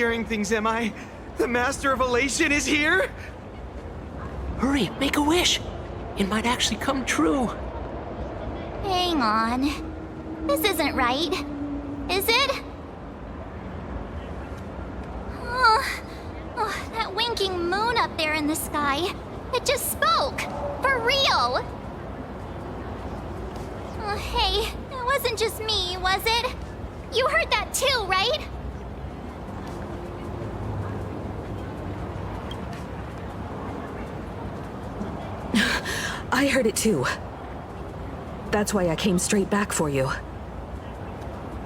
hearing things, am I? The Master of Elation is here? Hurry, make a wish. It might actually come true. Hang on. This isn't right. Is it? Oh, that winking moon up there in the sky. It just spoke. For real. Oh, hey, it wasn't just me, was it? You heard that too, right? I heard it too. That's why I came straight back for you.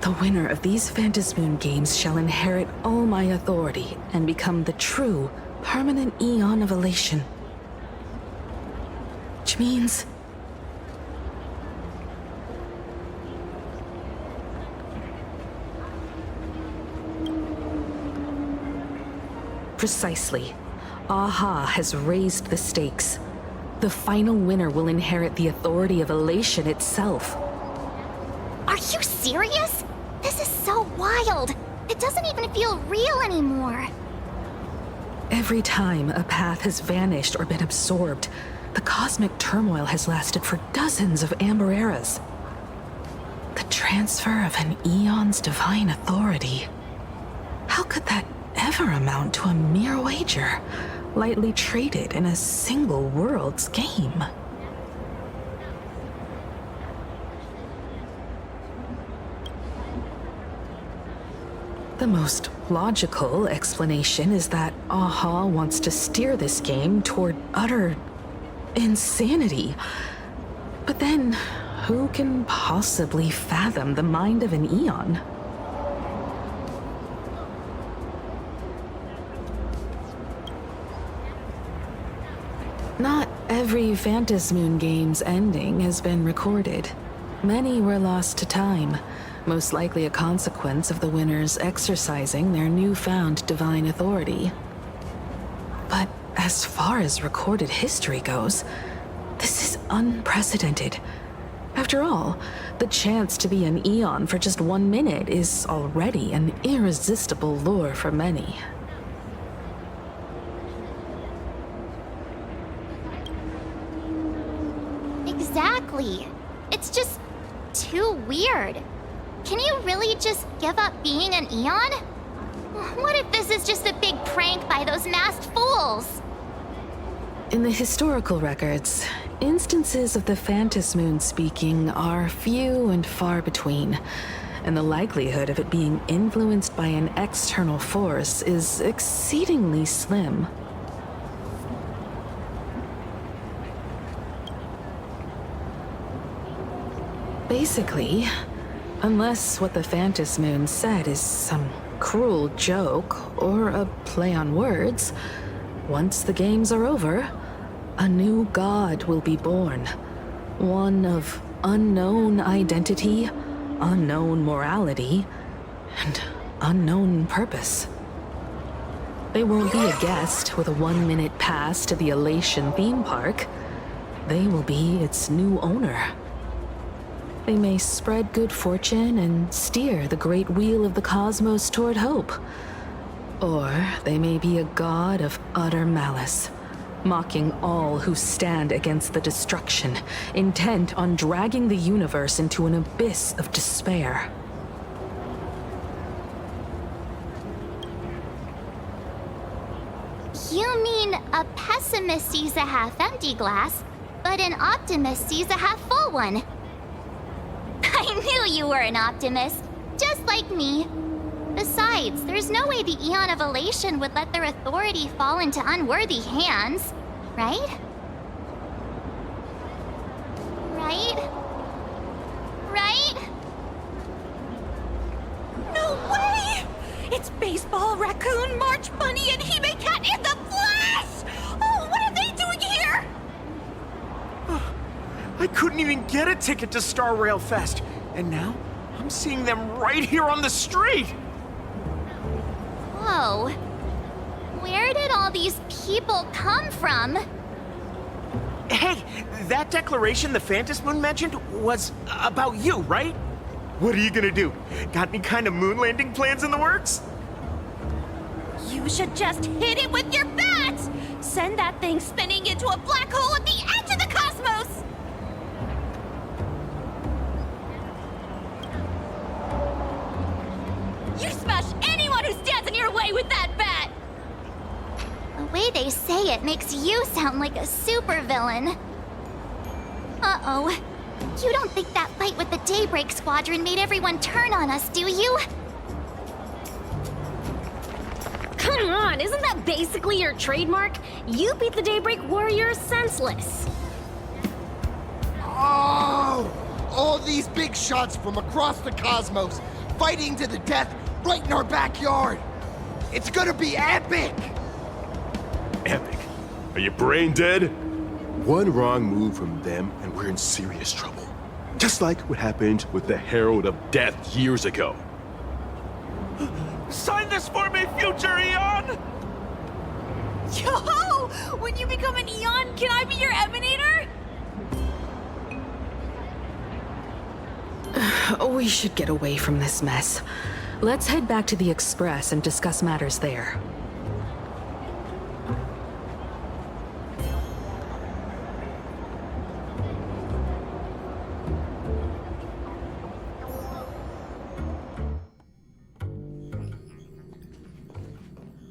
The winner of these Phantasmoon games shall inherit all my authority and become the true, permanent Eon of Elation. Which means... Precisely. Aha has raised the stakes. The final winner will inherit the authority of Elation itself. Are you serious? This is so wild. It doesn't even feel real anymore. Every time a path has vanished or been absorbed, the cosmic turmoil has lasted for dozens of Amber Eras. The transfer of an Eon's divine authority. How could that ever amount to a mere wager, lightly traded in a single world's game? The most logical explanation is that Aha wants to steer this game toward utter insanity. But then, who can possibly fathom the mind of an Eon? Not every Phantasmoon game's ending has been recorded. Many were lost to time, most likely a consequence of the winners exercising their newfound divine authority. But as far as recorded history goes, this is unprecedented. After all, the chance to be an Eon for just 1 minute is already an irresistible lure for many. Exactly. It's just too weird. Can you really just give up being an Eon? What if this is just a big prank by those masked fools? In the historical records, instances of the Phantasmoon speaking are few and far between, and the likelihood of it being influenced by an external force is exceedingly slim. Basically, unless what the Phantasmoon said is some cruel joke or a play on words, once the games are over, a new god will be born. One of unknown identity, unknown morality, and unknown purpose. They won't be a guest with a 1-minute pass to the Elation theme park. They will be its new owner. They may spread good fortune and steer the great wheel of the cosmos toward hope. Or they may be a god of utter malice, mocking all who stand against the destruction, intent on dragging the universe into an abyss of despair. You mean a pessimist sees a half-empty glass, but an optimist sees a half-full one. I knew you were an optimist, just like me. Besides, there's no way the Eon of Elation would let their authority fall into unworthy hands, right? Right? Right? No way! It's Baseball, Raccoon, March Bunny, and Hime Cat in the flesh! Oh, what are they doing here? I couldn't even get a ticket to Star Rail Fest, and now I'm seeing them right here on the street! Whoa. Where did all these people come from? Hey, that declaration the Phantasmoon mentioned was about you, right? What are you gonna do? Got any kind of moon landing plans in the works? You should just hit it with your bat! Send that thing spinning into a black hole at the edge of the cosmos! You smash anyone who stands in your way with that bat! The way they say it makes you sound like a supervillain. Uh-oh. You don't think that fight with the Daybreak Squadron made everyone turn on us, do you? Come on, isn't that basically your trademark? You beat the Daybreak Warriors senseless. Oh! All these big shots from across the cosmos, fighting to the death right in our backyard. It's gonna be epic! Epic? Are you brain dead? One wrong move from them and we're in serious trouble. Just like what happened with the Herald of Death years ago. Sign this for me, future Eon! Yo! When you become an Eon, can I be your Emanator? We should get away from this mess. Let's head back to the Express and discuss matters there.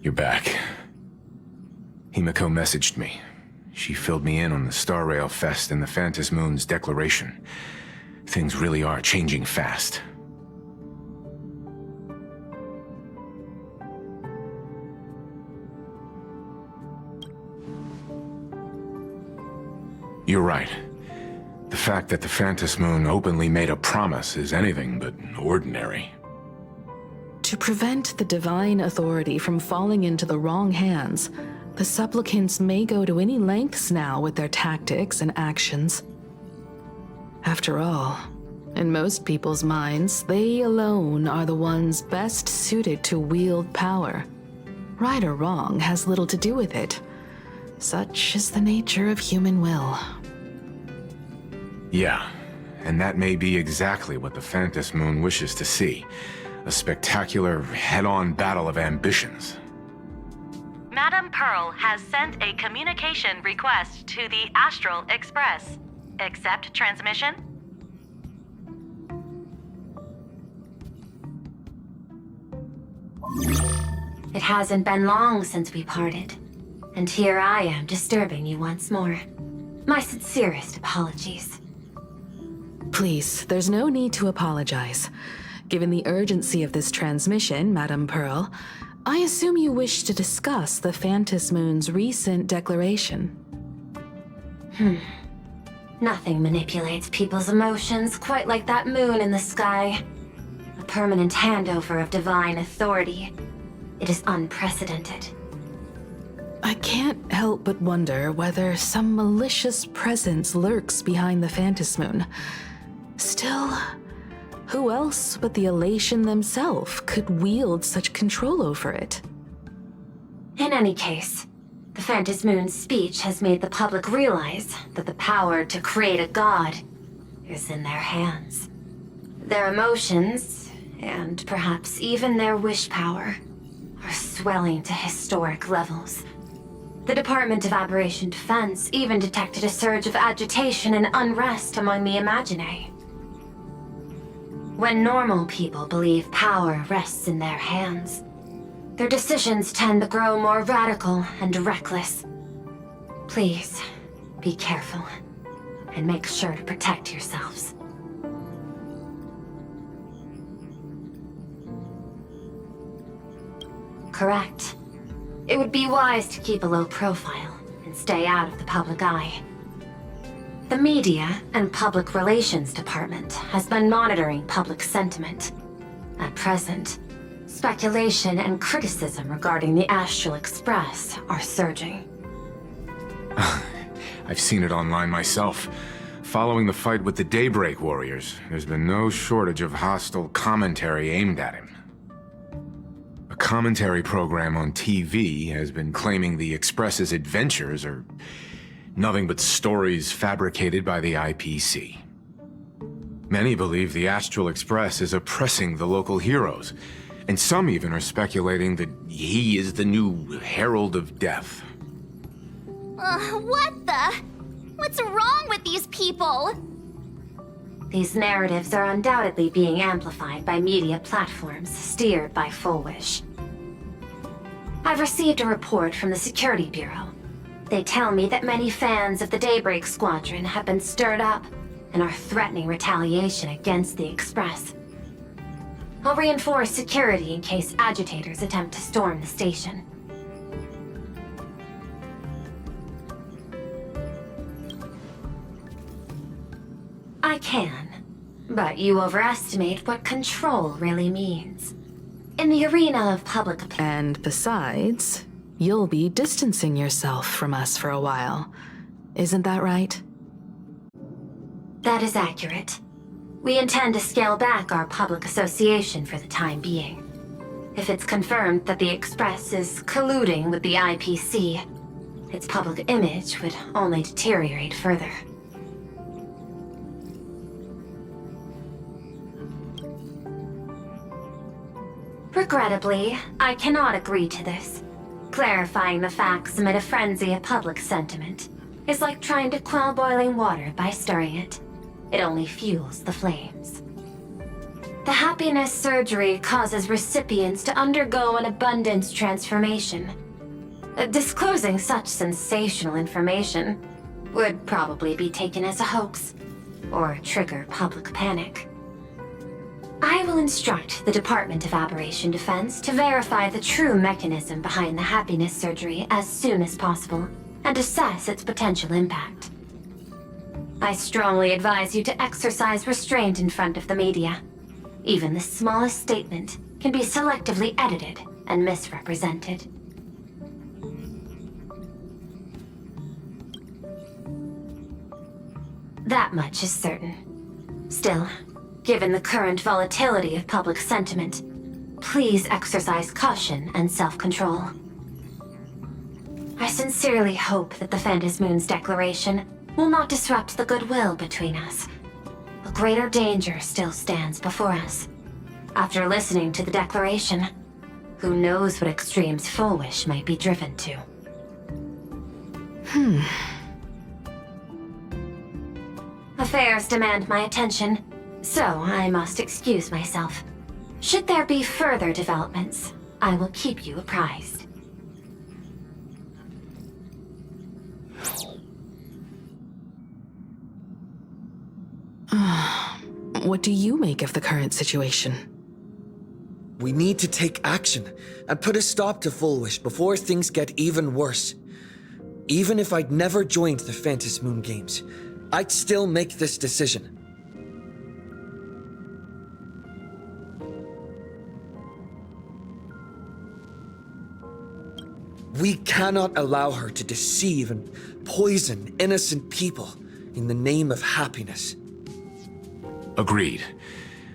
You're back. Himiko messaged me. She filled me in on the Star Rail Fest and the Phantom Moon's declaration. Things really are changing fast. You're right. The fact that the Phantom Moon openly made a promise is anything but ordinary. To prevent the divine authority from falling into the wrong hands, the supplicants may go to any lengths now with their tactics and actions. After all, in most people's minds, they alone are the ones best suited to wield power. Right or wrong has little to do with it. Such is the nature of human will. Yeah, and that may be exactly what the Phantom Moon wishes to see. A spectacular, head-on battle of ambitions. Madam Pearl has sent a communication request to the Astral Express. Accept transmission? It hasn't been long since we parted, and here I am disturbing you once more. My sincerest apologies. Please, there's no need to apologize. Given the urgency of this transmission, Madam Pearl, I assume you wish to discuss the Phantom Moon's recent declaration. Nothing manipulates people's emotions quite like that moon in the sky. A permanent handover of divine authority. It is unprecedented. I can't help but wonder whether some malicious presence lurks behind the Phantom Moon. Still, who else but the Elation themselves could wield such control over it? In any case, the Phantom Moon's speech has made the public realize that the power to create a god is in their hands. Their emotions, and perhaps even their wish power, are swelling to historic levels. The Department of Aberration Defense even detected a surge of agitation and unrest among the Imaginae. When normal people believe power rests in their hands, their decisions tend to grow more radical and reckless. Please, be careful, and make sure to protect yourselves. Correct. It would be wise to keep a low profile and stay out of the public eye. The Media and Public Relations Department has been monitoring public sentiment. At present, speculation and criticism regarding the Astral Express are surging. I've seen it online myself. Following the fight with the Daybreak Warriors, there's been no shortage of hostile commentary aimed at him. A commentary program on TV has been claiming the Express's adventures are nothing but stories fabricated by the IPC. Many believe the Astral Express is oppressing the local heroes, And some even are speculating that he is the new Herald of Death. What the? What's wrong with these people? These narratives are undoubtedly being amplified by media platforms steered by Full Wish. I've received a report from the Security Bureau. They tell me that many fans of the Daybreak Squadron have been stirred up and are threatening retaliation against the Express. I'll reinforce security in case agitators attempt to storm the station. I can, but you overestimate what control really means. In the arena of public opinion. And besides, you'll be distancing yourself from us for a while. Isn't that right? That is accurate. We intend to scale back our public association for the time being. If it's confirmed that the Express is colluding with the IPC, its public image would only deteriorate further. Regrettably, I cannot agree to this. Clarifying the facts amid a frenzy of public sentiment is like trying to quell boiling water by stirring it. It only fuels the flames. The happiness surgery causes recipients to undergo an abundance transformation. Disclosing such sensational information would probably be taken as a hoax, or trigger public panic. I will instruct the Department of Aberration Defense to verify the true mechanism behind the happiness surgery as soon as possible, and assess its potential impact. I strongly advise you to exercise restraint in front of the media. Even the smallest statement can be selectively edited and misrepresented. That much is certain. Still, given the current volatility of public sentiment, please exercise caution and self-control. I sincerely hope that the Phantasmoon's declaration will not disrupt the goodwill between us. A greater danger still stands before us. After listening to the declaration, who knows what extremes Full Wish might be driven to. Affairs demand my attention, so I must excuse myself. Should there be further developments, I will keep you apprised. What do you make of the current situation? We need to take action and put a stop to Full Wish before things get even worse. Even if I'd never joined the Phantasmoon Games, I'd still make this decision. We cannot allow her to deceive and poison innocent people in the name of happiness. Agreed.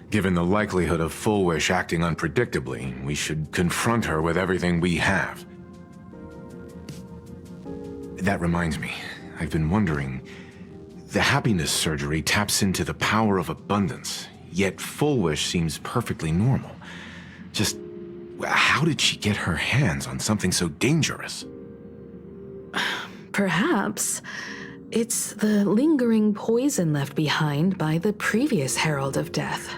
Given the likelihood of Full Wish acting unpredictably, we should confront her with everything we have. That reminds me, I've been wondering, the happiness surgery taps into the power of abundance, yet Full Wish seems perfectly normal. Just, how did she get her hands on something so dangerous? Perhaps it's the lingering poison left behind by the previous Herald of Death.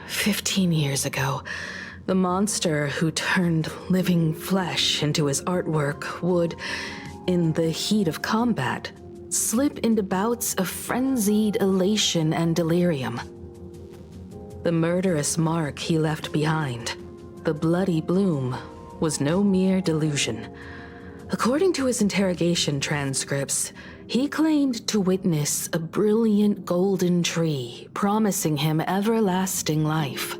"15 years ago, the monster who turned living flesh into his artwork would, in the heat of combat, slip into bouts of frenzied elation and delirium. The murderous mark he left behind, the bloody bloom, was no mere delusion. According to his interrogation transcripts, he claimed to witness a brilliant golden tree promising him everlasting life.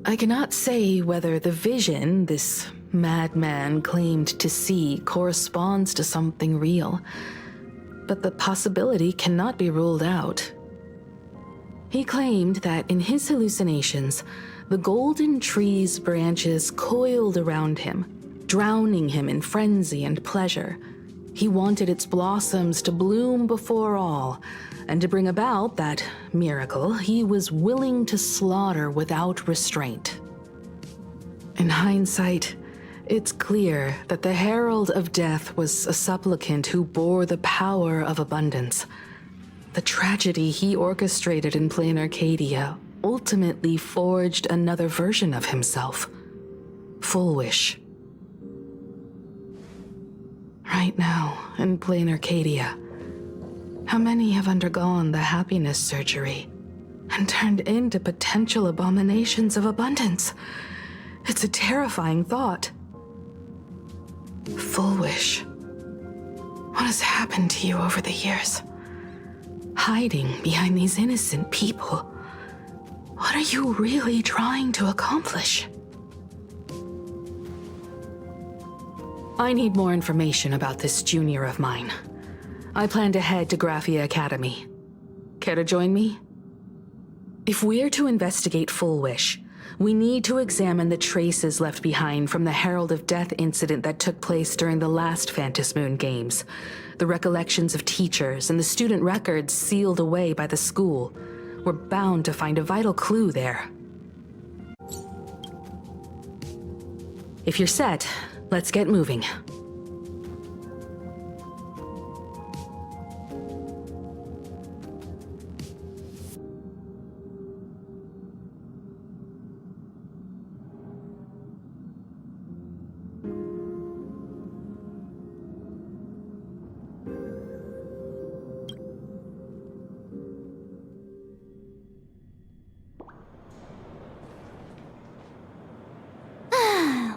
I cannot say whether the vision this madman claimed to see corresponds to something real, but the possibility cannot be ruled out. He claimed that in his hallucinations, the golden tree's branches coiled around him, drowning him in frenzy and pleasure. He wanted its blossoms to bloom before all, and to bring about that miracle, he was willing to slaughter without restraint. In hindsight, it's clear that the Herald of Death was a supplicant who bore the power of abundance. The tragedy he orchestrated in plain Arcadia ultimately forged another version of himself. Full Wish. Right now, in plain Arcadia, how many have undergone the happiness surgery and turned into potential abominations of abundance? It's a terrifying thought. Full Wish. What has happened to you over the years? Hiding behind these innocent people. What are you really trying to accomplish? I need more information about this junior of mine. I plan to head to Graphia Academy. Care to join me? If we're to investigate Full Wish, we need to examine the traces left behind from the Herald of Death incident that took place during the last Phantom Moon Games. The recollections of teachers and the student records sealed away by the school. We're bound to find a vital clue there. If you're set, let's get moving.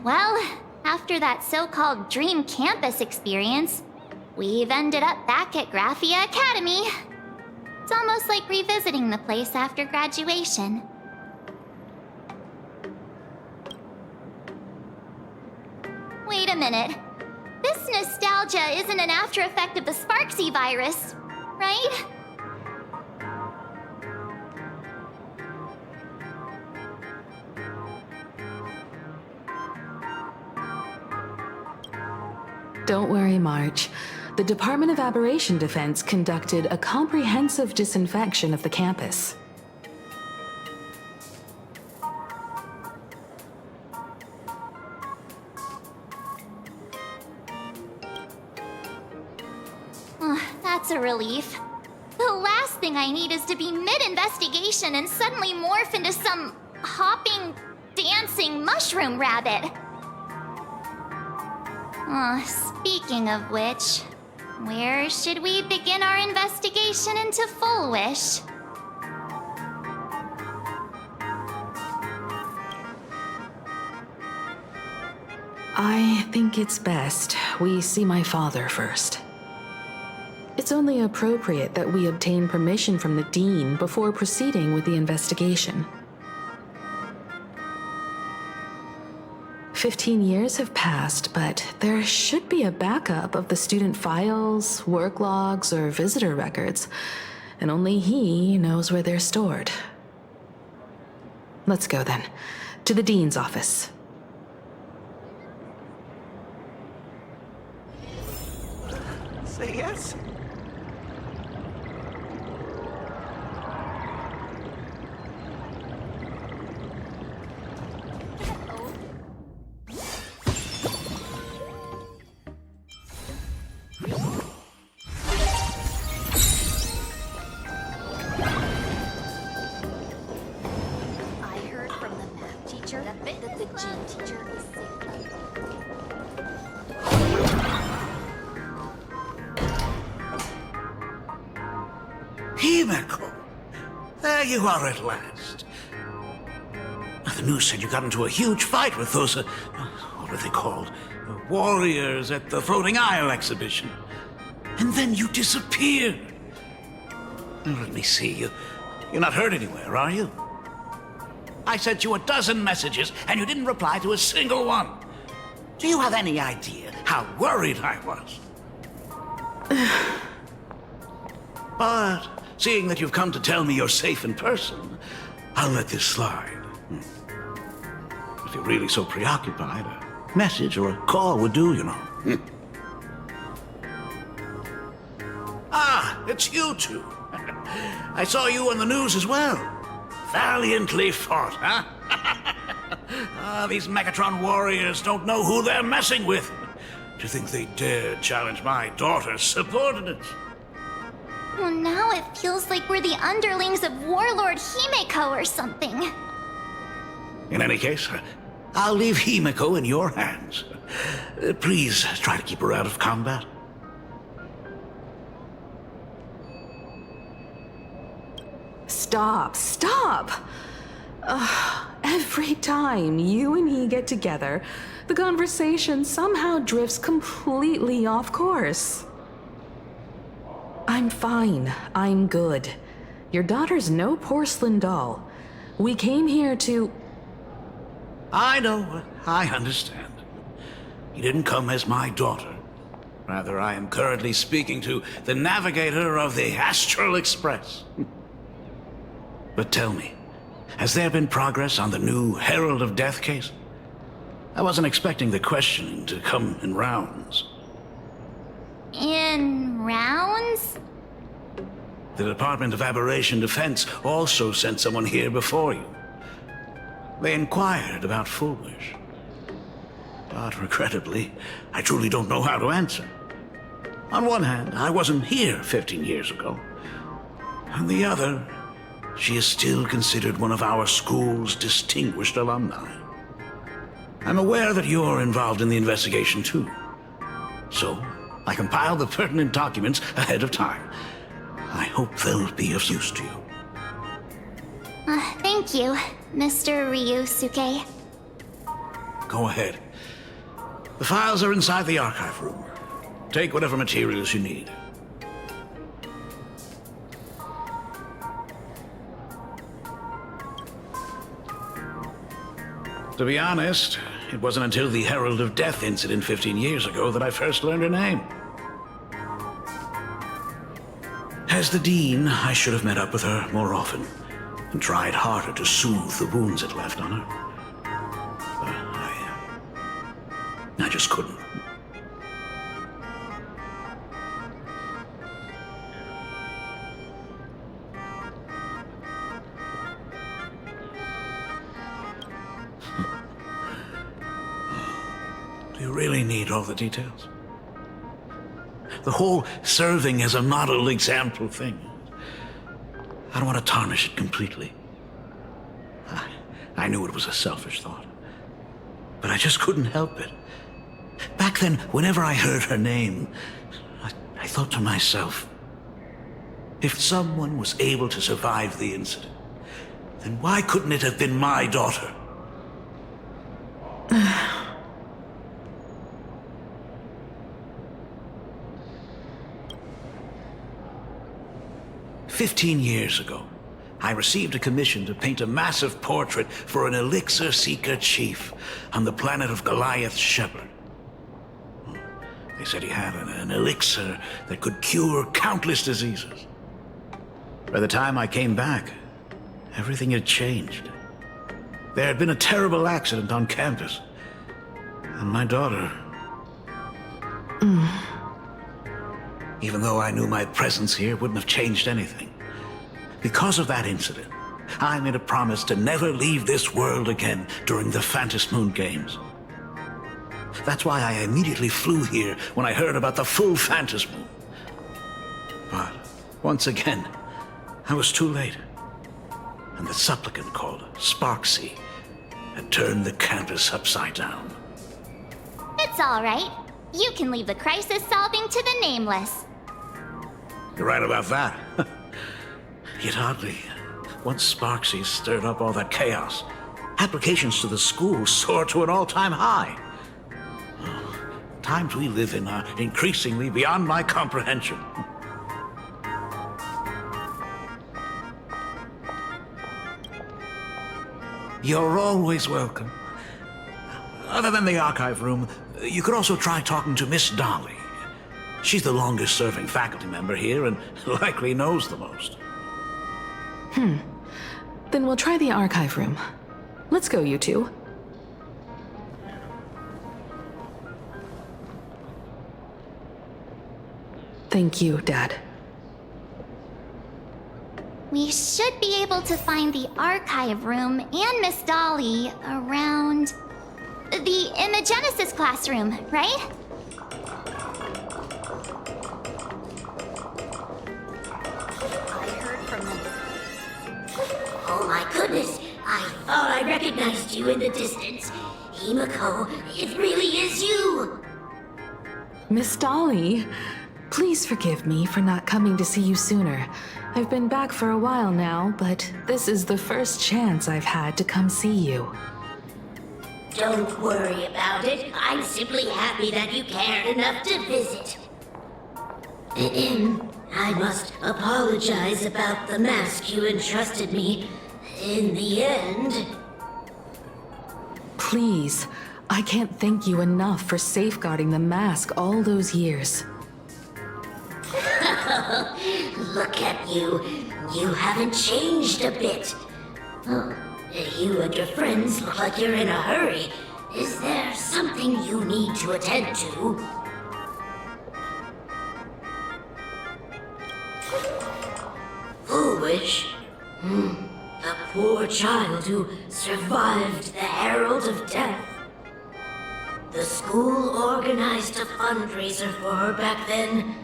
Well, after that so-called dream campus experience, we've ended up back at Graphia Academy. It's almost like revisiting the place after graduation. Wait a minute. This nostalgia isn't an after effect of the Sparksy virus, right? Don't worry, March. The Department of Aberration Defense conducted a comprehensive disinfection of the campus. That's a relief. The last thing I need is to be mid-investigation and suddenly morph into some hopping, dancing mushroom rabbit. Speaking of which, where should we begin our investigation into Full Wish? I think it's best we see my father first. It's only appropriate that we obtain permission from the Dean before proceeding with the investigation. 15 years have passed, but there should be a backup of the student files, work logs, or visitor records, and only he knows where they're stored. Let's go then, to the Dean's office. Say yes? Himeko! There you are at last. The news said you got into a huge fight with those, what are they called? Warriors at the Floating Isle exhibition. And then you disappeared. Now, let me see. You're not hurt anywhere, are you? I sent you a dozen messages, and you didn't reply to a single one. Do you have any idea how worried I was? But seeing that you've come to tell me you're safe in person, I'll let this slide. If you're really so preoccupied, message or a call would do, you know. Ah, it's you two. I saw you on the news as well. Valiantly fought, huh? These Megatron warriors don't know who they're messing with. Do you think they dare challenge my daughter's subordinates? Well, now it feels like we're the underlings of Warlord Himeko or something. In any case, I'll leave Himeko in your hands. Please try to keep her out of combat. Stop, stop! Every time you and he get together, the conversation somehow drifts completely off course. I'm fine. I'm good. Your daughter's no porcelain doll. We came here to... I know. I understand. You didn't come as my daughter. Rather, I am currently speaking to the navigator of the Astral Express. But tell me, has there been progress on the new Herald of Death case? I wasn't expecting the questioning to come in rounds. In rounds? The Department of Aberration Defense also sent someone here before you. They inquired about Foolish. But regrettably, I truly don't know how to answer. On one hand, I wasn't here 15 years ago. On the other, she is still considered one of our school's distinguished alumni. I'm aware that you're involved in the investigation too. So, I compiled the pertinent documents ahead of time. I hope they'll be of use to you. Thank you, Mr. Ryusuke. Go ahead. The files are inside the archive room. Take whatever materials you need. To be honest, it wasn't until the Herald of Death incident 15 years ago that I first learned her name. As the Dean, I should have met up with her more often and tried harder to soothe the wounds it left on her. But I just couldn't. Do you really need all the details? The whole serving as a model example thing. I don't want to tarnish it completely. I knew it was a selfish thought, but I just couldn't help it. Back then, whenever I heard her name, I thought to myself, if someone was able to survive the incident, then why couldn't it have been my daughter? 15 years ago, I received a commission to paint a massive portrait for an elixir seeker chief on the planet of Goliath's Shepherd. They said he had an elixir that could cure countless diseases. By the time I came back, everything had changed. There had been a terrible accident on campus, and my daughter... Even though I knew my presence here wouldn't have changed anything. Because of that incident, I made a promise to never leave this world again during the Phantom Moon Games. That's why I immediately flew here when I heard about the full Phantom Moon. But, once again, I was too late. And the supplicant called Sparksy had turned the campus upside down. It's all right. You can leave the crisis solving to the Nameless. You're right about that. Yet oddly, once Sparksy stirred up all that chaos, applications to the school soared to an all-time high. Times we live in are increasingly beyond my comprehension. You're always welcome. Other than the archive room, you could also try talking to Miss Dolly. She's the longest-serving faculty member here and likely knows the most. Then we'll try the archive room. Let's go, you two. Thank you, Dad. We should be able to find the archive room and Miss Dolly around the Imagenesis classroom, right? I heard from them. Oh my goodness! I thought I recognized you in the distance. Himiko, it really is you! Miss Dolly, please forgive me for not coming to see you sooner. I've been back for a while now, but this is the first chance I've had to come see you. Don't worry about it. I'm simply happy that you cared enough to visit. I must apologize about the mask you entrusted me. In the end... Please, I can't thank you enough for safeguarding the mask all those years. Look at you. You haven't changed a bit. You and your friends look like you're in a hurry. Is there something you need to attend to? Foolish? The poor child who survived the Herald of Death. The school organized a fundraiser for her back then.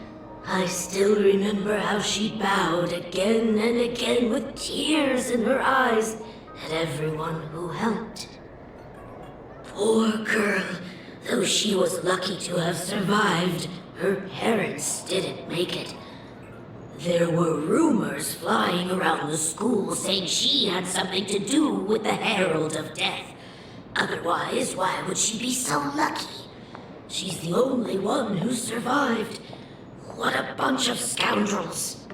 I still remember how she bowed again and again with tears in her eyes at everyone who helped. Poor girl, though she was lucky to have survived, her parents didn't make it. There were rumors flying around the school saying she had something to do with the Herald of Death. Otherwise, why would she be so lucky? She's the only one who survived. What a bunch of scoundrels.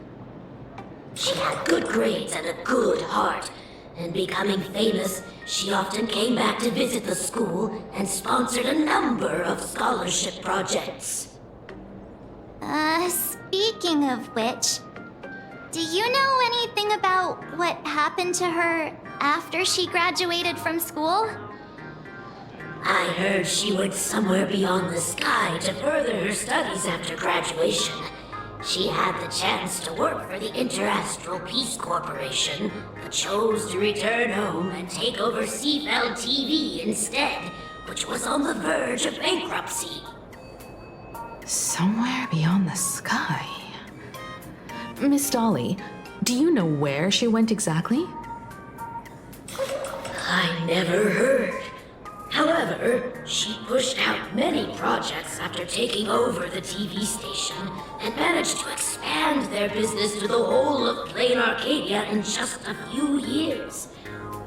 She had good grades and a good heart, and becoming famous, she often came back to visit the school and sponsored a number of scholarship projects. Speaking of which, do you know anything about what happened to her after she graduated from school? I heard she went somewhere beyond the sky to further her studies after graduation. She had the chance to work for the Interastral Peace Corporation, but chose to return home and take over Seafeld TV instead, which was on the verge of bankruptcy. Somewhere beyond the sky. Miss Dolly, do you know where she went exactly? I never heard. However, she pushed out many projects after taking over the TV station and managed to expand their business to the whole of Plain Arcadia in just a few years.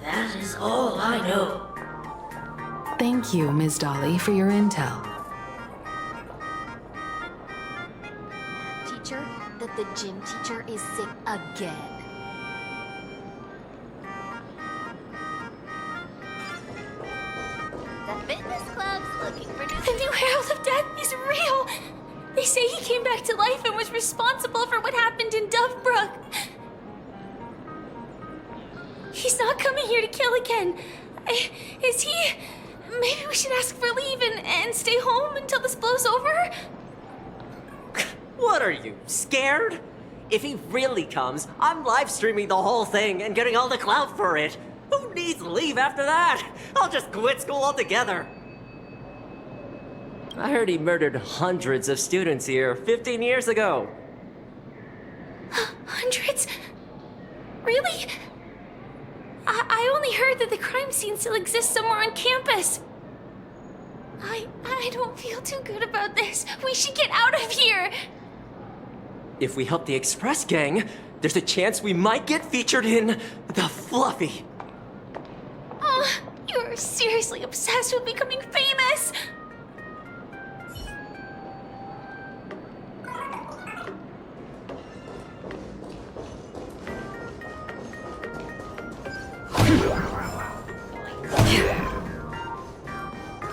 That is all I know. Thank you, Ms. Dolly, for your intel. Teacher, that the gym teacher is sick again. The fitness club's looking for new... The new Herald of Death is real! They say he came back to life and was responsible for what happened in Dovebrook. He's not coming here to kill again. Is he? Maybe we should ask for leave and stay home until this blows over? What are you, scared? If he really comes, I'm live streaming the whole thing and getting all the clout for it. Who needs leave after that? I'll just quit school altogether. I heard he murdered hundreds of students here 15 years ago. Hundreds? Really? I only heard that the crime scene still exists somewhere on campus. I don't feel too good about this. We should get out of here. If we help the Express Gang, there's a chance we might get featured in The Fluffy. You're seriously obsessed with becoming famous.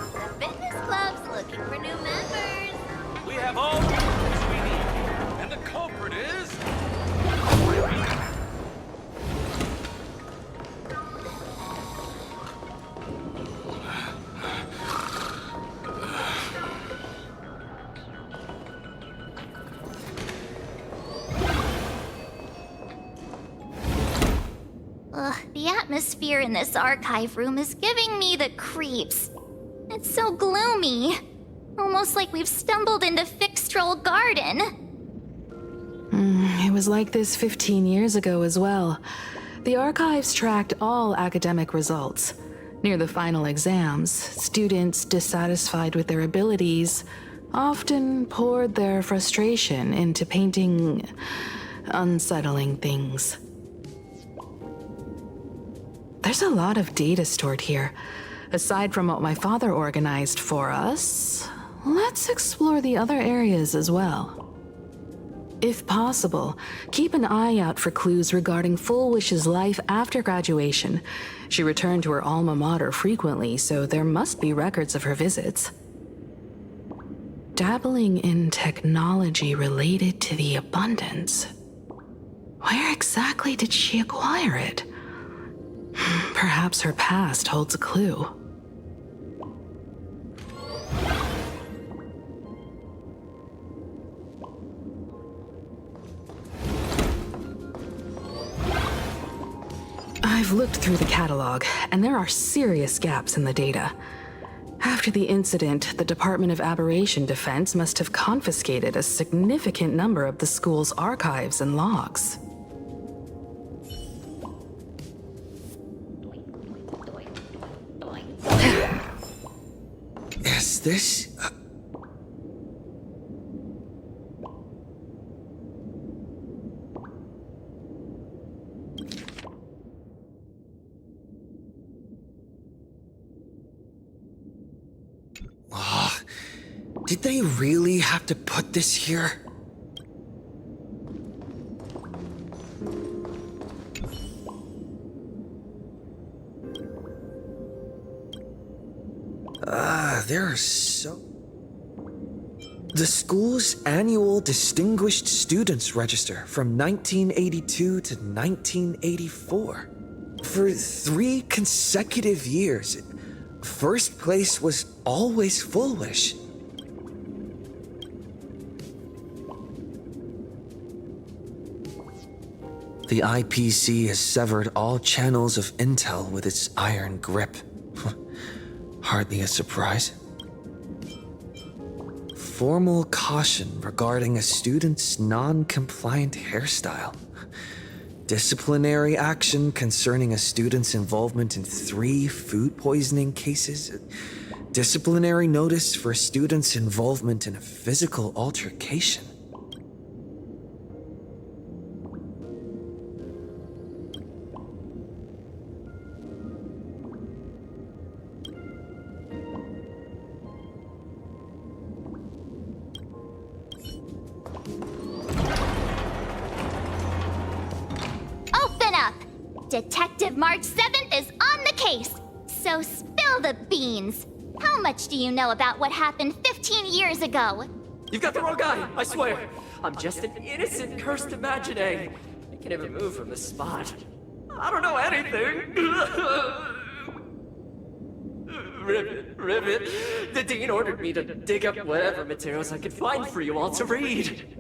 The fitness club's looking for new members. We have all the tools we need, and the culprit is... The atmosphere in this archive room is giving me the creeps. It's so gloomy. Almost like we've stumbled into Fixtroll Garden. It was like this 15 years ago as well. The archives tracked all academic results. Near the final exams, students dissatisfied with their abilities often poured their frustration into painting unsettling things. There's a lot of data stored here. Aside from what my father organized for us, let's explore the other areas as well. If possible, keep an eye out for clues regarding Full Wish's life after graduation. She returned to her alma mater frequently, so there must be records of her visits. Dabbling in technology related to the abundance. Where exactly did she acquire it? Perhaps her past holds a clue. I've looked through the catalog, and there are serious gaps in the data. After the incident, the Department of Aberration Defense must have confiscated a significant number of the school's archives and logs. Is this... Did they really have to put this here? There are so... The school's annual Distinguished Students Register from 1982 to 1984. For 3 consecutive years, first place was always Full Wish. The IPC has severed all channels of intel with its iron grip. Hardly a surprise. Formal caution regarding a student's non-compliant hairstyle. Disciplinary action concerning a student's involvement in 3 food poisoning cases. Disciplinary notice for a student's involvement in a physical altercation. Detective March 7th is on the case, so spill the beans. How much do you know about what happened 15 years ago? You've got the wrong guy, I swear. I'm just an innocent, cursed imaginary. I can't even move from this spot. I don't know anything. Ribbit. The dean ordered me to dig up whatever materials I could find for you all to read.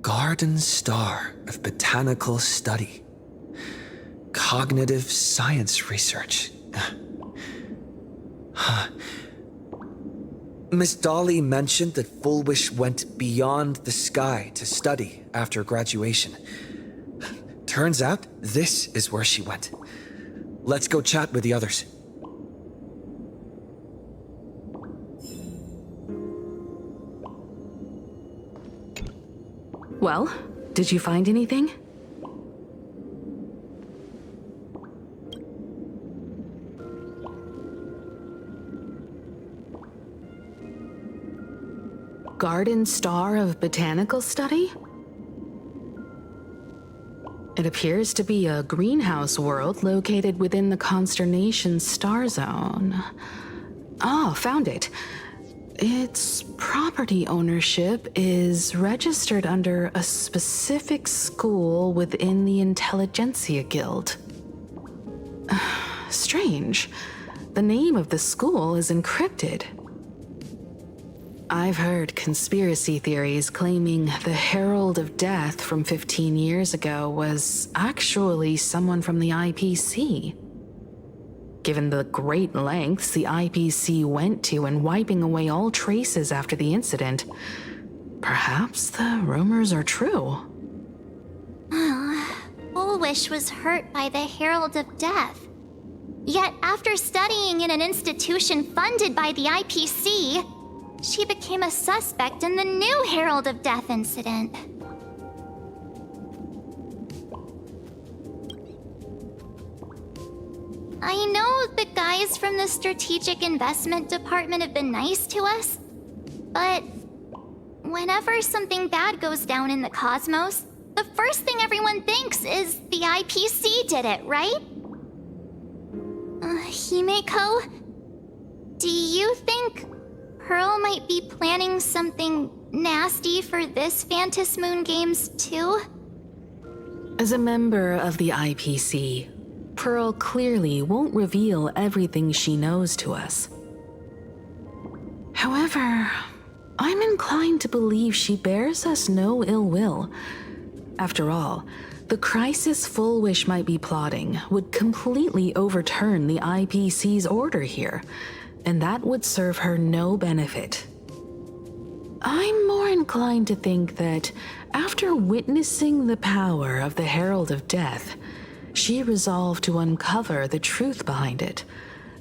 Garden Star of Botanical Study. Cognitive Science Research. Huh. Miss Dolly mentioned that Fullwish went beyond the sky to study after graduation. Turns out, this is where she went. Let's go chat with the others. Well, did you find anything? Garden Star of Botanical Study? It appears to be a greenhouse world located within the Consternation Star Zone. Oh, found it. Its property ownership is registered under a specific school within the Intelligentsia Guild. Strange. The name of the school is encrypted. I've heard conspiracy theories claiming the Herald of Death from 15 years ago was actually someone from the IPC. Given the great lengths the IPC went to in wiping away all traces after the incident, perhaps the rumors are true. Fullwish was hurt by the Herald of Death. Yet after studying in an institution funded by the IPC, she became a suspect in the new Herald of Death incident. I know the guys from the Strategic Investment Department have been nice to us, but whenever something bad goes down in the cosmos, the first thing everyone thinks is the IPC did it, right? Himeko, do you think Pearl might be planning something nasty for this Phantom Moon Games too? As a member of the IPC, Pearl clearly won't reveal everything she knows to us. However, I'm inclined to believe she bears us no ill will. After all, the crisis Fullwish might be plotting would completely overturn the IPC's order here, and that would serve her no benefit. I'm more inclined to think that after witnessing the power of the Herald of Death, she resolved to uncover the truth behind it.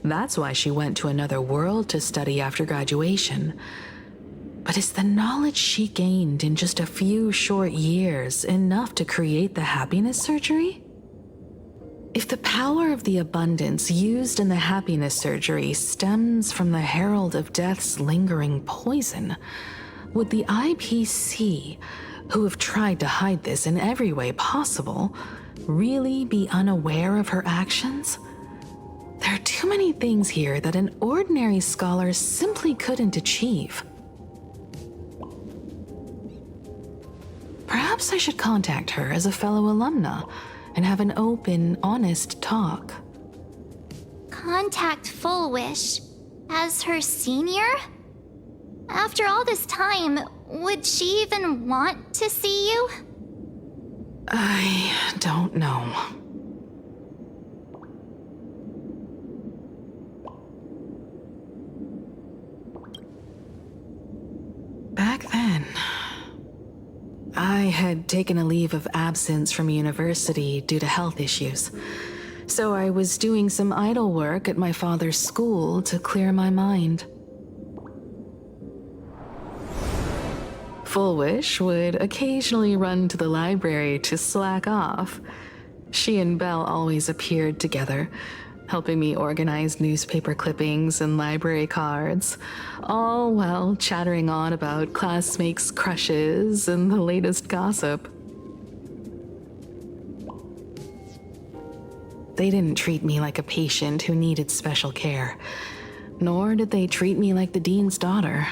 That's why she went to another world to study after graduation. But is the knowledge she gained in just a few short years enough to create the happiness surgery? If the power of the abundance used in the happiness surgery stems from the Herald of Death's lingering poison, would the IPC, who have tried to hide this in every way possible, really be unaware of her actions? There are too many things here that an ordinary scholar simply couldn't achieve. Perhaps I should contact her as a fellow alumna and have an open, honest talk. Contact Fullwish as her senior? After all this time, would she even want to see you? I don't know. Back then, I had taken a leave of absence from university due to health issues, so I was doing some idle work at my father's school to clear my mind. Fullwish would occasionally run to the library to slack off. She and Belle always appeared together, helping me organize newspaper clippings and library cards, all while chattering on about classmates' crushes and the latest gossip. They didn't treat me like a patient who needed special care, nor did they treat me like the dean's daughter.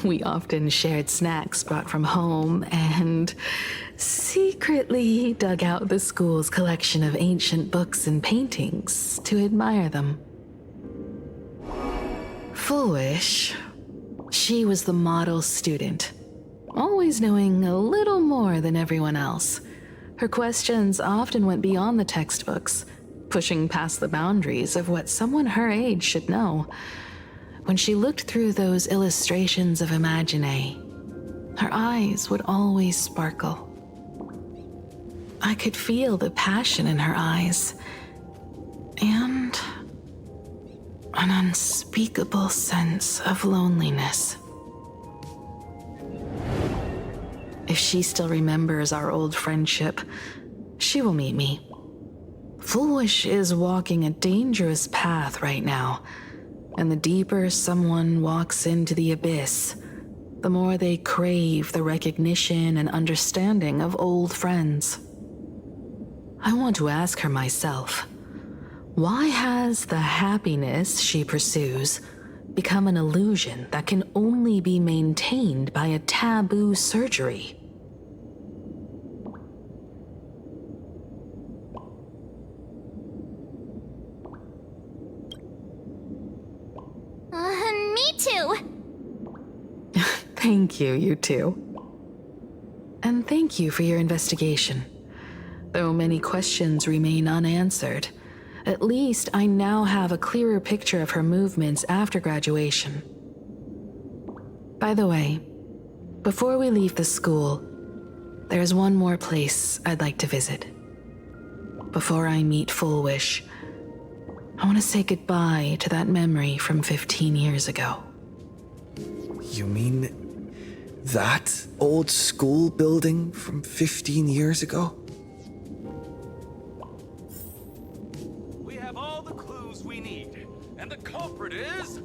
We often shared snacks brought from home and secretly dug out the school's collection of ancient books and paintings to admire them. Fullwish She was the model student, always knowing a little more than everyone else. Her questions often went beyond the textbooks, pushing past the boundaries of what someone her age should know. When she looked through those illustrations of Imagine, her eyes would always sparkle. I could feel the passion in her eyes, and an unspeakable sense of loneliness. If she still remembers our old friendship, she will meet me. Foolish is walking a dangerous path right now, and the deeper someone walks into the abyss, the more they crave the recognition and understanding of old friends. I want to ask her myself, why has the happiness she pursues become an illusion that can only be maintained by a taboo surgery? Me too. Thank you, you two. And thank you for your investigation. Though many questions remain unanswered, at least I now have a clearer picture of her movements after graduation. By the way, before we leave the school, there's one more place I'd like to visit. Before I meet Fullwish, I want to say goodbye to that memory from 15 years ago. You mean that old school building from 15 years ago? We have all the clues we need, and the culprit is...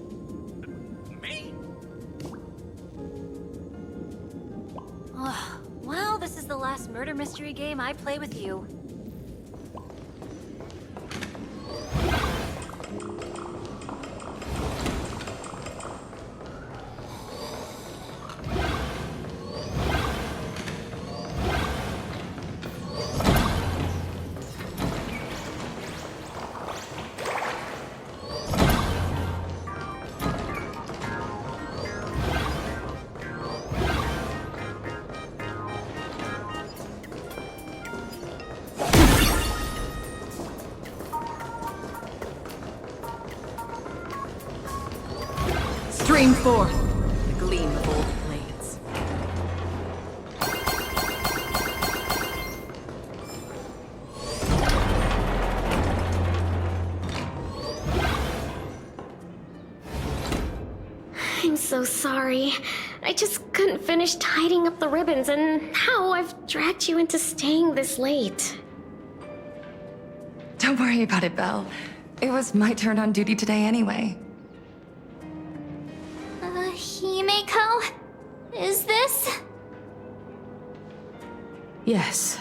me. Oh, well, this is the last murder mystery game I play with you. Stream forth the gleam of old blades. I'm so sorry. I just couldn't finish tidying up the ribbons, and now I've dragged you into staying this late. Don't worry about it, Belle. It was my turn on duty today anyway. Himeko? Is this? Yes.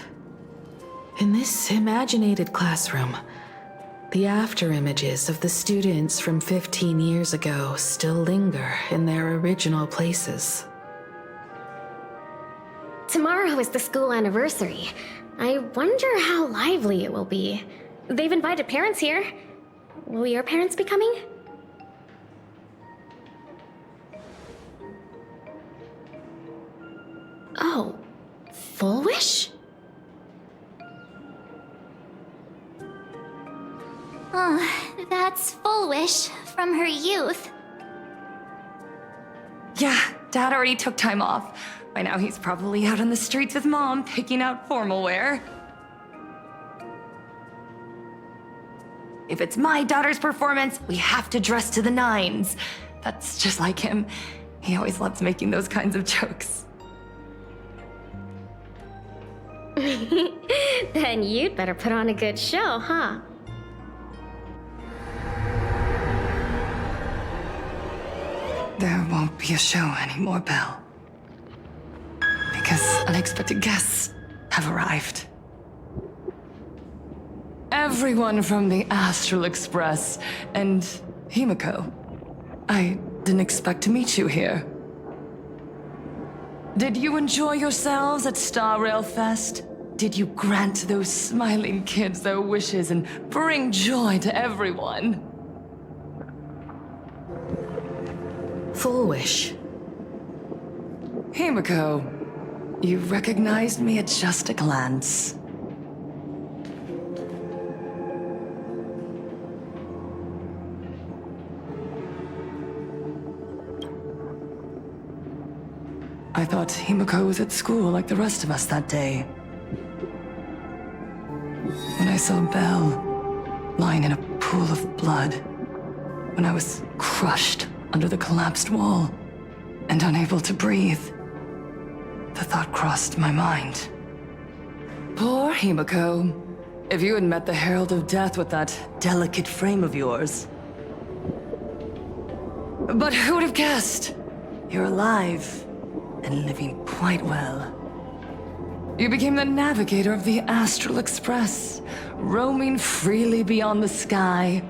In this imaginated classroom, the after images of the students from 15 years ago still linger in their original places. Tomorrow is the school anniversary. I wonder how lively it will be. They've invited parents here. Will your parents be coming? Oh, Fullwish? Oh, that's Fullwish from her youth. Yeah, Dad already took time off. By now he's probably out on the streets with Mom, picking out formal wear. If it's my daughter's performance, we have to dress to the nines. That's just like him. He always loves making those kinds of jokes. Then you'd better put on a good show, huh? There won't be a show anymore, Belle. Because unexpected guests have arrived. Everyone from the Astral Express and Himeko. I didn't expect to meet you here. Did you enjoy yourselves at Star Rail Fest? Did you grant those smiling kids their wishes and bring joy to everyone? Fullwish, Himiko, you recognized me at just a glance. I thought Himiko was at school like the rest of us that day. When I saw Belle lying in a pool of blood, when I was crushed under the collapsed wall and unable to breathe, the thought crossed my mind. Poor Himiko. If you had met the Herald of Death with that delicate frame of yours. But who would have guessed? You're alive and living quite well. You became the navigator of the Astral Express, roaming freely beyond the sky,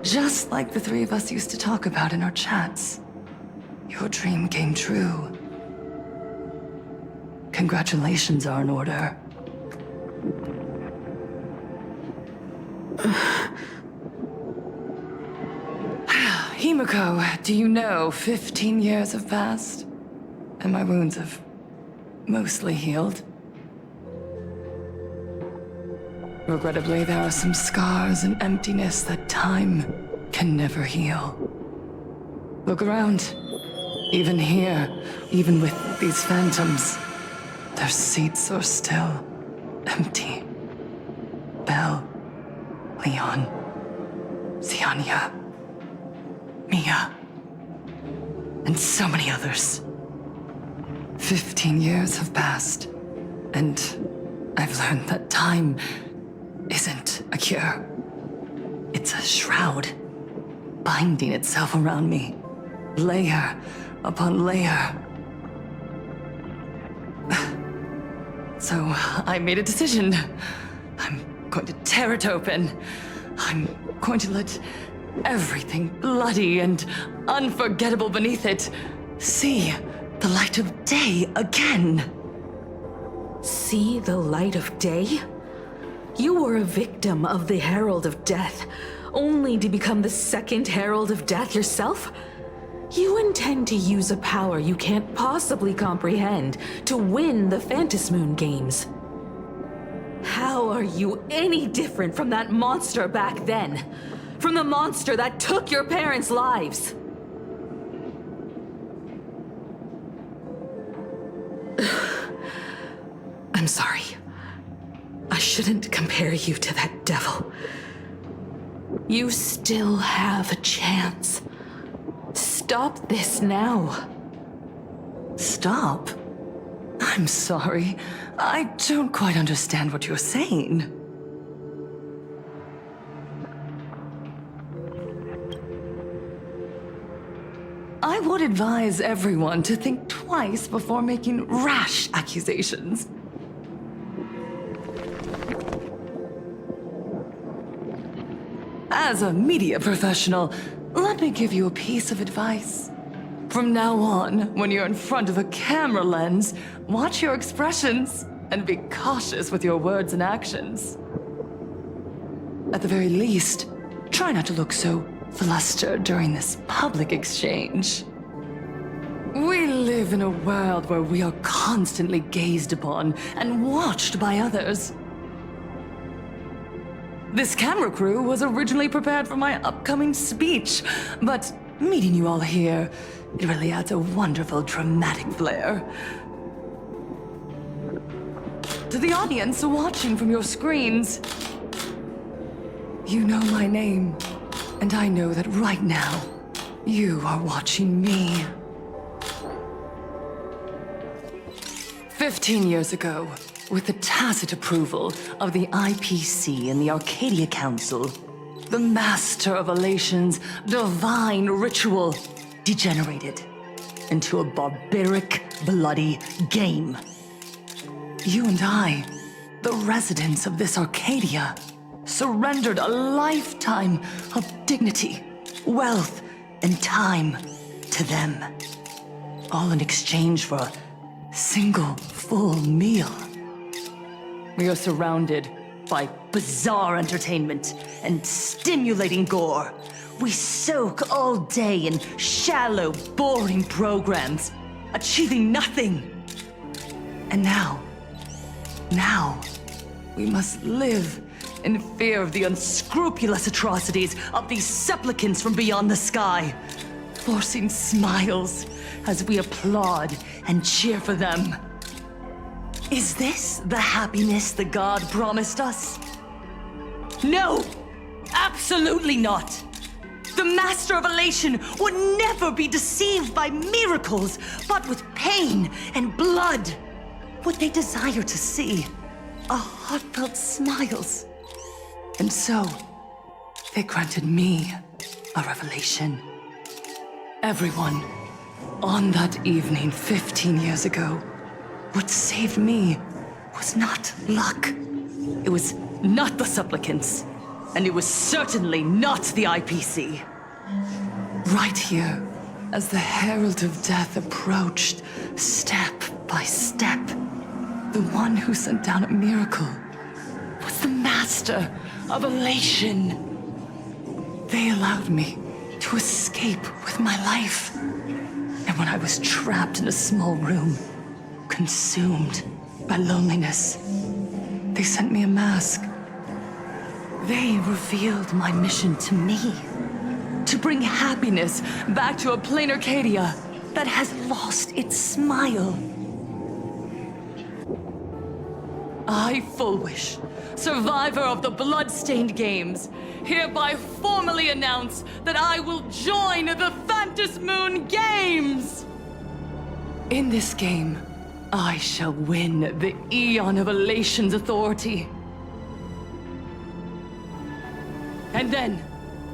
just like the three of us used to talk about in our chats. Your dream came true. Congratulations are in order. Himiko, do you know 15 years have passed? And my wounds have mostly healed. Regrettably, there are some scars and emptiness that time can never heal. Look around. Even here, even with these phantoms, their seats are still empty. Belle, Leon, Xianya, Mia, and so many others. 15 years have passed, and I've learned that time isn't a cure. It's a shroud, binding itself around me, layer upon layer. So I made a decision. I'm going to tear it open. I'm going to let everything bloody and unforgettable beneath it see the light of day again. See the light of day? You were a victim of the Herald of Death, only to become the second Herald of Death yourself? You intend to use a power you can't possibly comprehend to win the Phantasmoon games. How are you any different from that monster back then? From the monster that took your parents' lives? I'm sorry. I shouldn't compare you to that devil. You still have a chance. Stop this now. Stop? I'm sorry. I don't quite understand what you're saying. I would advise everyone to think twice before making rash accusations. As a media professional, let me give you a piece of advice. From now on, when you're in front of a camera lens, watch your expressions and be cautious with your words and actions. At the very least, try not to look so flustered during this public exchange. We live in a world where we are constantly gazed upon and watched by others. This camera crew was originally prepared for my upcoming speech, but meeting you all here, it really adds a wonderful dramatic flair. To the audience watching from your screens, you know my name, and I know that right now, you are watching me. 15 years ago, with the tacit approval of the IPC and the Arcadia Council, the master of Elation's divine ritual degenerated into a barbaric, bloody game. You and I, the residents of this Arcadia, surrendered a lifetime of dignity, wealth, and time to them, all in exchange for a single full meal. We are surrounded by bizarre entertainment and stimulating gore. We soak all day in shallow, boring programs, achieving nothing. And now, we must live in fear of the unscrupulous atrocities of these supplicants from beyond the sky, forcing smiles as we applaud and cheer for them. Is this the happiness the god promised us? No! Absolutely not! The Master of Elation would never be deceived by miracles, but with pain and blood. What they desire to see are heartfelt smiles. And so, they granted me a revelation. Everyone, on that evening 15 years ago, what saved me was not luck. It was not the supplicants, and it was certainly not the IPC. Right here, as the Herald of Death approached, step by step, the one who sent down a miracle was the Master of Elation. They allowed me to escape with my life. And when I was trapped in a small room, consumed by loneliness, they sent me a mask. They revealed my mission to me, to bring happiness back to a plain Arcadia that has lost its smile. I, Fullwish, survivor of the Bloodstained Games, hereby formally announce that I will join the Phantom Moon Games! In this game, I shall win the Eon of Elation's authority. And then,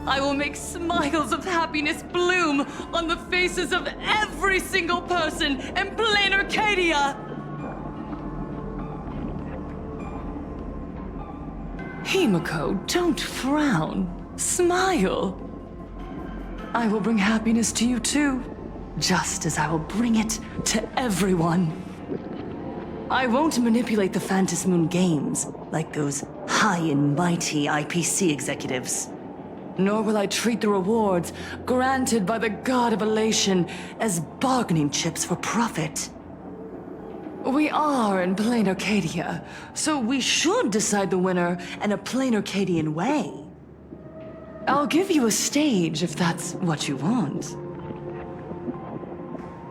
I will make smiles of happiness bloom on the faces of every single person in plain Arcadia! Himiko, don't frown. Smile. I will bring happiness to you too, just as I will bring it to everyone. I won't manipulate the Phantom Moon Games like those high and mighty IPC executives. Nor will I treat the rewards granted by the God of Elation as bargaining chips for profit. We are in plain Arcadia, so we should decide the winner in a plain Arcadian way. I'll give you a stage if that's what you want.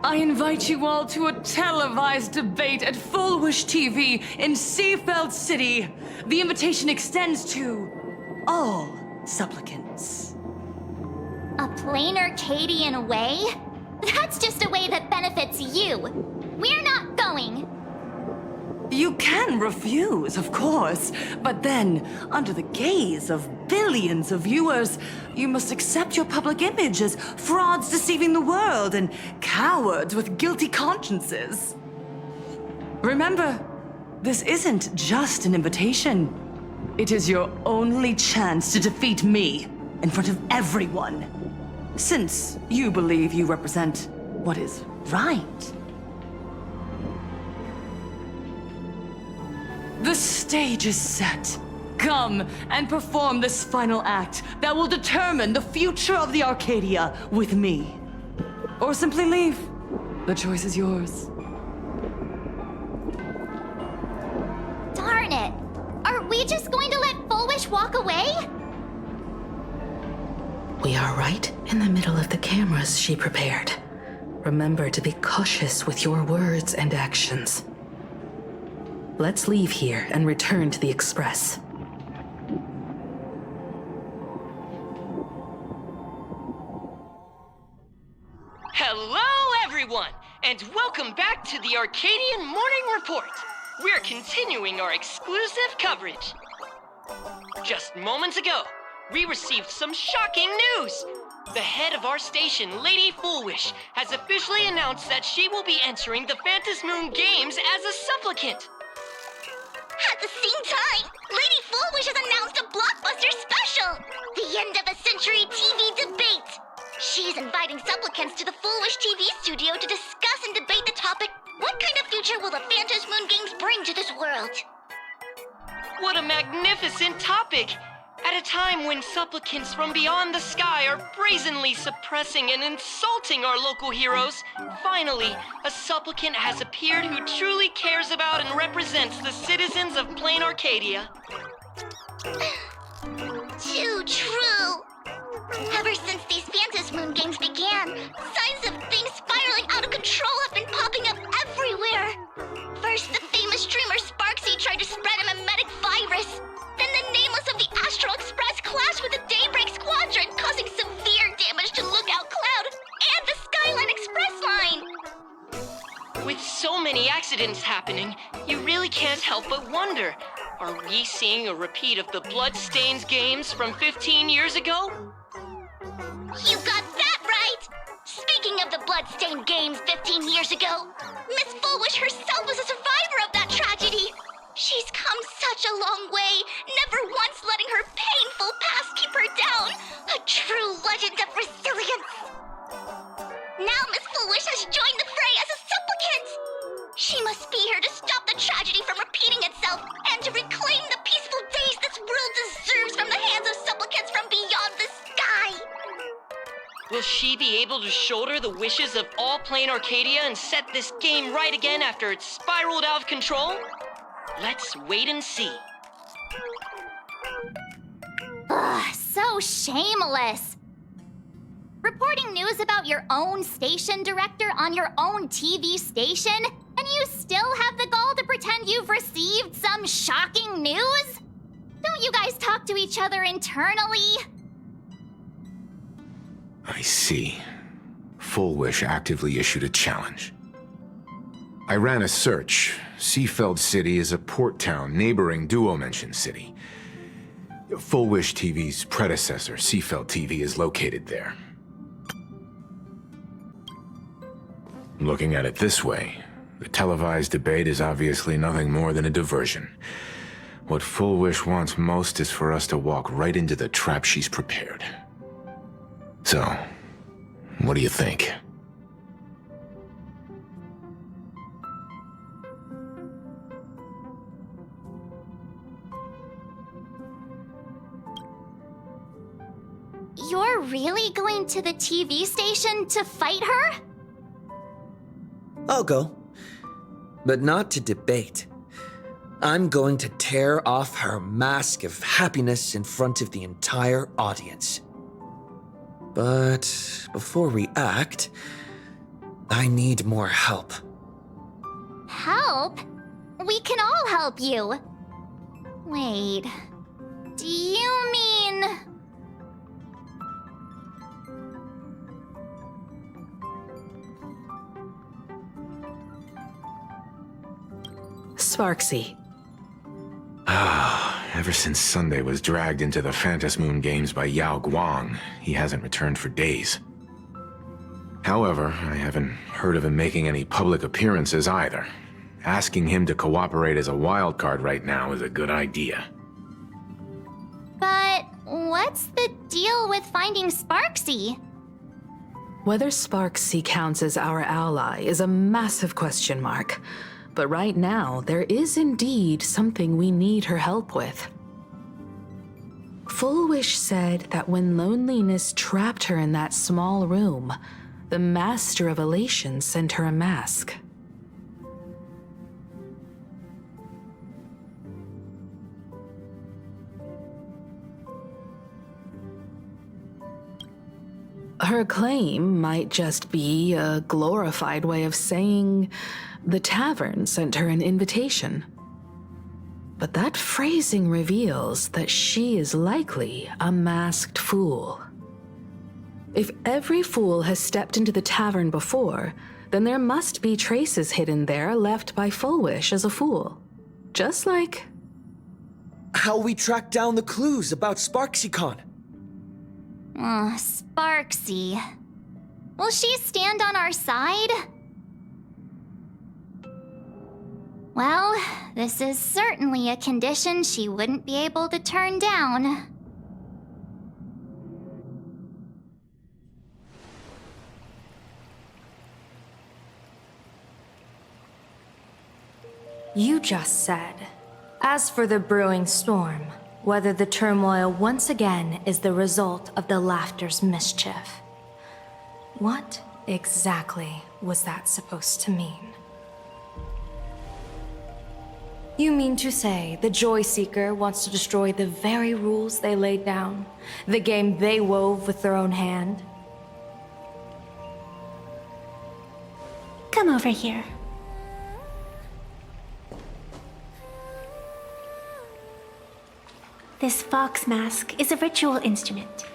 I invite you all to a televised debate at Fullwish TV in Seafeld City. The invitation extends to all supplicants. A plain Arcadian way? That's just a way that benefits you. We're not going. You can refuse, of course, but then, under the gaze of billions of viewers, you must accept your public image as frauds deceiving the world and cowards with guilty consciences. Remember, this isn't just an invitation. It is your only chance to defeat me in front of everyone, since you believe you represent what is right. The stage is set. Come and perform this final act that will determine the future of the Arcadia with me. Or simply leave. The choice is yours. Darn it! Are we just going to let Fullwish walk away? We are right in the middle of the cameras she prepared. Remember to be cautious with your words and actions. Let's leave here and return to the Express. Hello, everyone, and welcome back to the Arcadian Morning Report. We're continuing our exclusive coverage. Just moments ago, we received some shocking news. The head of our station, Lady Fullwish, has officially announced that she will be entering the Phantom Moon Games as a supplicant. At the same time, Lady Fullwish has announced a blockbuster special! The end of a century TV debate! She's inviting supplicants to the Fullwish TV studio to discuss and debate the topic, what kind of future will the Phantom Moon Games bring to this world? What a magnificent topic! At a time when supplicants from beyond the sky are brazenly suppressing and insulting our local heroes, finally, a supplicant has appeared who truly cares about and represents the citizens of Plain Arcadia. Too true. Ever since these Phantom Moon games began, signs of things spiraling out of control have been popping up everywhere. First, the famous streamer Sparksy tried to spread a mimetic virus. Then the nameless of the Astral Express clashed with the Daybreak Squadron, causing severe damage to Lookout Cloud and the Skyline Express line. With so many accidents happening, you really can't help but wonder, are we seeing a repeat of the Bloodstains games from 15 years ago? You got that right! Speaking of the Bloodstained games 15 years ago, Miss Fullwish herself was a survivor of that tragedy. She's come such a long way, never once letting her painful past keep her down. A true legend of resilience. Now Miss Fullwish has joined the fray as a supplicant. She must be here to stop the tragedy from repeating itself and to reclaim the peaceful days this world deserves from the hands of supplicants from beyond the sky. Will she be able to shoulder the wishes of all Plain Arcadia and set this game right again after it's spiraled out of control? Let's wait and see. Ugh, so shameless. Reporting news about your own station director on your own TV station, and you still have the gall to pretend you've received some shocking news? Don't you guys talk to each other internally? I see. Full Wish actively issued a challenge. I ran a search. Seafeld City is a port town neighboring Duo-Mention City. Full Wish TV's predecessor, Seafeld TV, is located there. Looking at it this way, the televised debate is obviously nothing more than a diversion. What Full Wish wants most is for us to walk right into the trap she's prepared. So, what do you think? You're really going to the TV station to fight her? I'll go. But not to debate. I'm going to tear off her mask of happiness in front of the entire audience. But before we act, I need more help. Help? We can all help you. Wait, do you mean... Sparksy. Ever since Sunday was dragged into the Phantom Moon games by Yao Guang, he hasn't returned for days. However, I haven't heard of him making any public appearances either. Asking him to cooperate as a wildcard right now is a good idea. But what's the deal with finding Sparksy? Whether Sparksy counts as our ally is a massive question mark. But right now, there is indeed something we need her help with. Full Wish said that when loneliness trapped her in that small room, the Master of Elation sent her a mask. Her claim might just be a glorified way of saying the tavern sent her an invitation. But that phrasing reveals that she is likely a masked fool. If every fool has stepped into the tavern before, then there must be traces hidden there left by Full Wish as a fool. Just like... how we track down the clues about SparksyCon. Sparksy. Will she stand on our side? Well, this is certainly a condition she wouldn't be able to turn down. You just said, as for the brewing storm, whether the turmoil once again is the result of the laughter's mischief. What exactly was that supposed to mean? You mean to say the Joy Seeker wants to destroy the very rules they laid down? The game they wove with their own hand? Come over here. This fox mask is a ritual instrument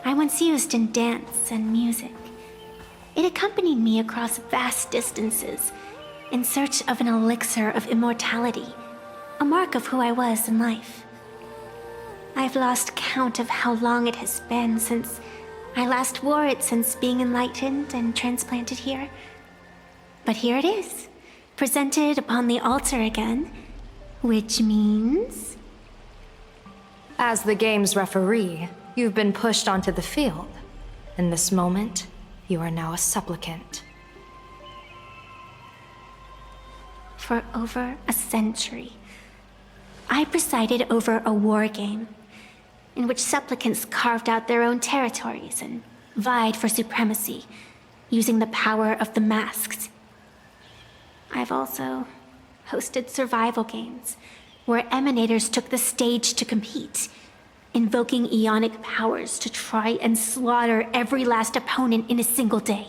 I once used in dance and music. It accompanied me across vast distances in search of an elixir of immortality, a mark of who I was in life. I've lost count of how long it has been since I last wore it since being enlightened and transplanted here. But here it is, presented upon the altar again, which means... As the game's referee, you've been pushed onto the field. In this moment, you are now a supplicant. For over a century, I presided over a war game in which supplicants carved out their own territories and vied for supremacy, using the power of the masks. I've also hosted survival games where emanators took the stage to compete, invoking eonic powers to try and slaughter every last opponent in a single day.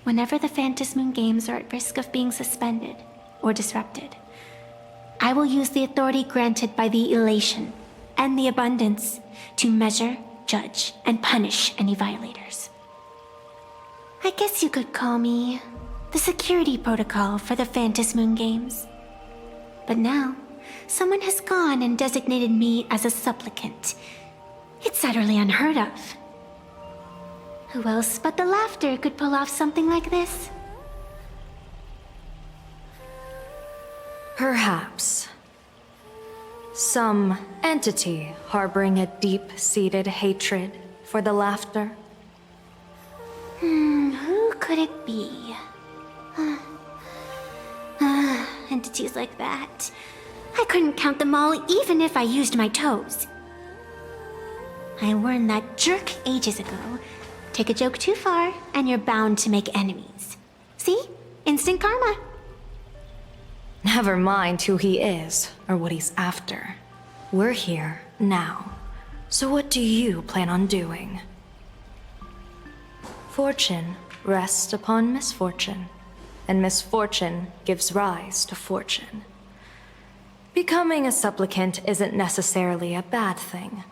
Whenever the Phantom Moon games are at risk of being suspended or disrupted, I will use the authority granted by the elation and the abundance to measure, judge, and punish any violators. I guess you could call me the security protocol for the Phantom Moon games. But now, someone has gone and designated me as a supplicant. It's utterly unheard of. Who else but the laughter could pull off something like this? Perhaps. Some entity harboring a deep-seated hatred for the laughter. Who could it be? Entities like that. I couldn't count them all even if I used my toes. I warned that jerk ages ago. Take a joke too far, and you're bound to make enemies. See? Instant karma. Never mind who he is or what he's after. We're here now. So what do you plan on doing? Fortune rests upon misfortune, and misfortune gives rise to fortune. Becoming a supplicant isn't necessarily a bad thing.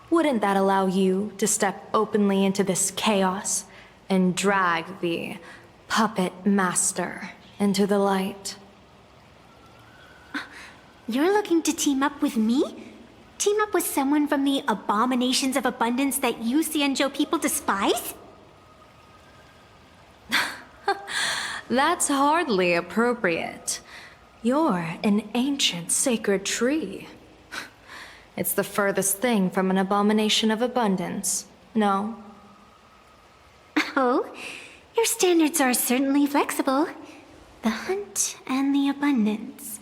Wouldn't that allow you to step openly into this chaos and drag the puppet master into the light? You're looking to team up with me? Team up with someone from the abominations of abundance that you Xianzhou people despise? That's hardly appropriate. You're an ancient sacred tree. It's the furthest thing from an abomination of abundance, no? Oh, your standards are certainly flexible. The hunt and the abundance.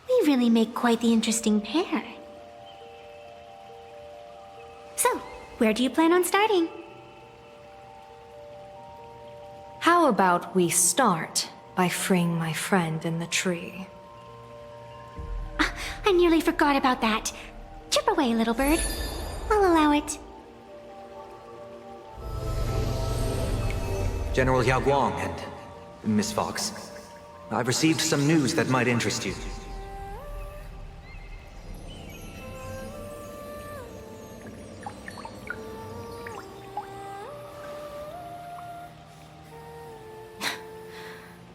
We really make quite the interesting pair. So, where do you plan on starting? How about we start by freeing my friend in the tree? I nearly forgot about that. Chip away, little bird. I'll allow it. General Yao Guang and Miss Fox, I've received some news that might interest you.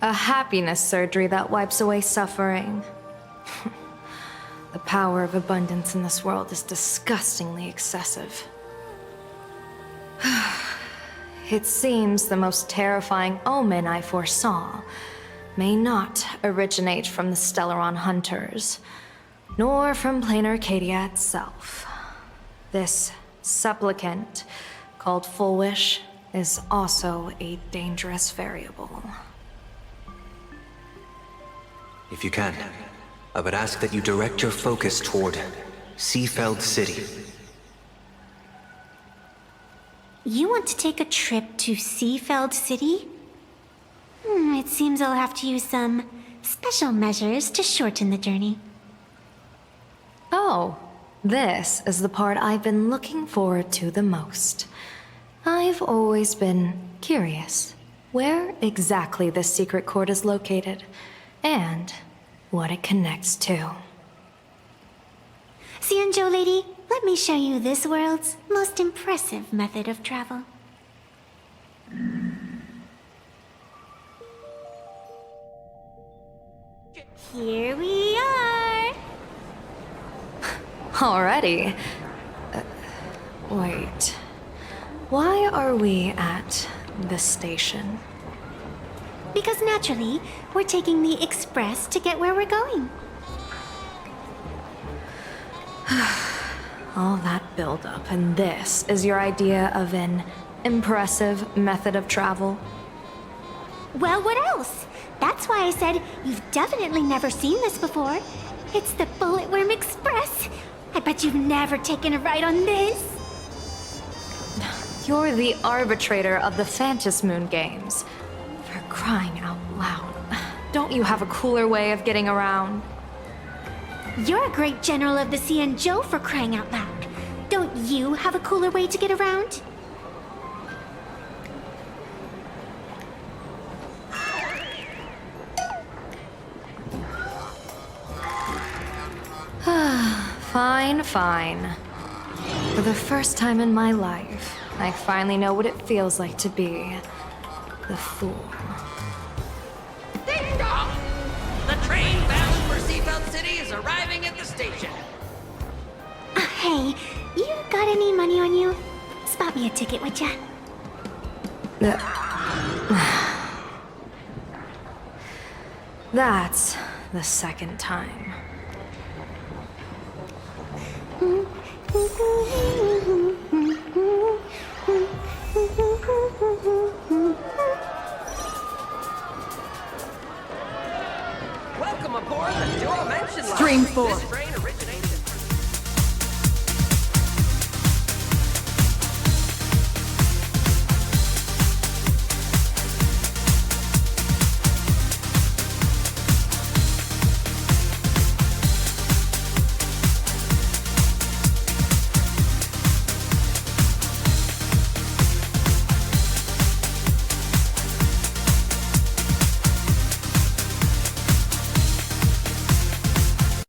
A happiness surgery that wipes away suffering. The power of abundance in this world is disgustingly excessive. It seems the most terrifying omen I foresaw may not originate from the Stellaron hunters, nor from plain Arcadia itself. This supplicant, called Full Wish, is also a dangerous variable. If you can, I would ask that you direct your focus toward Seafeld City. You want to take a trip to Seafeld City? It seems I'll have to use some special measures to shorten the journey. Oh, this is the part I've been looking forward to the most. I've always been curious where exactly this secret court is located, and what it connects to. Xianzhou lady, let me show you this world's most impressive method of travel. Here we are! Already? Wait. Why are we at the station? Because naturally, we're taking the express to get where we're going. All that buildup, and this is your idea of an impressive method of travel? Well, what else? That's why I said you've definitely never seen this before. It's the Bulletworm Express. I bet you've never taken a ride on this. You're the arbitrator of the Phantom Moon games. For crying out loud. Don't you have a cooler way of getting around? You're a great general of the Xianzhou for crying out loud. Don't you have a cooler way to get around? Fine, fine. For the first time in my life, I finally know what it feels like to be the fool. Ding dong! The train bound for Seafeld City is arriving at the station. Hey, you got any money on you? Spot me a ticket, would ya? That's the second time.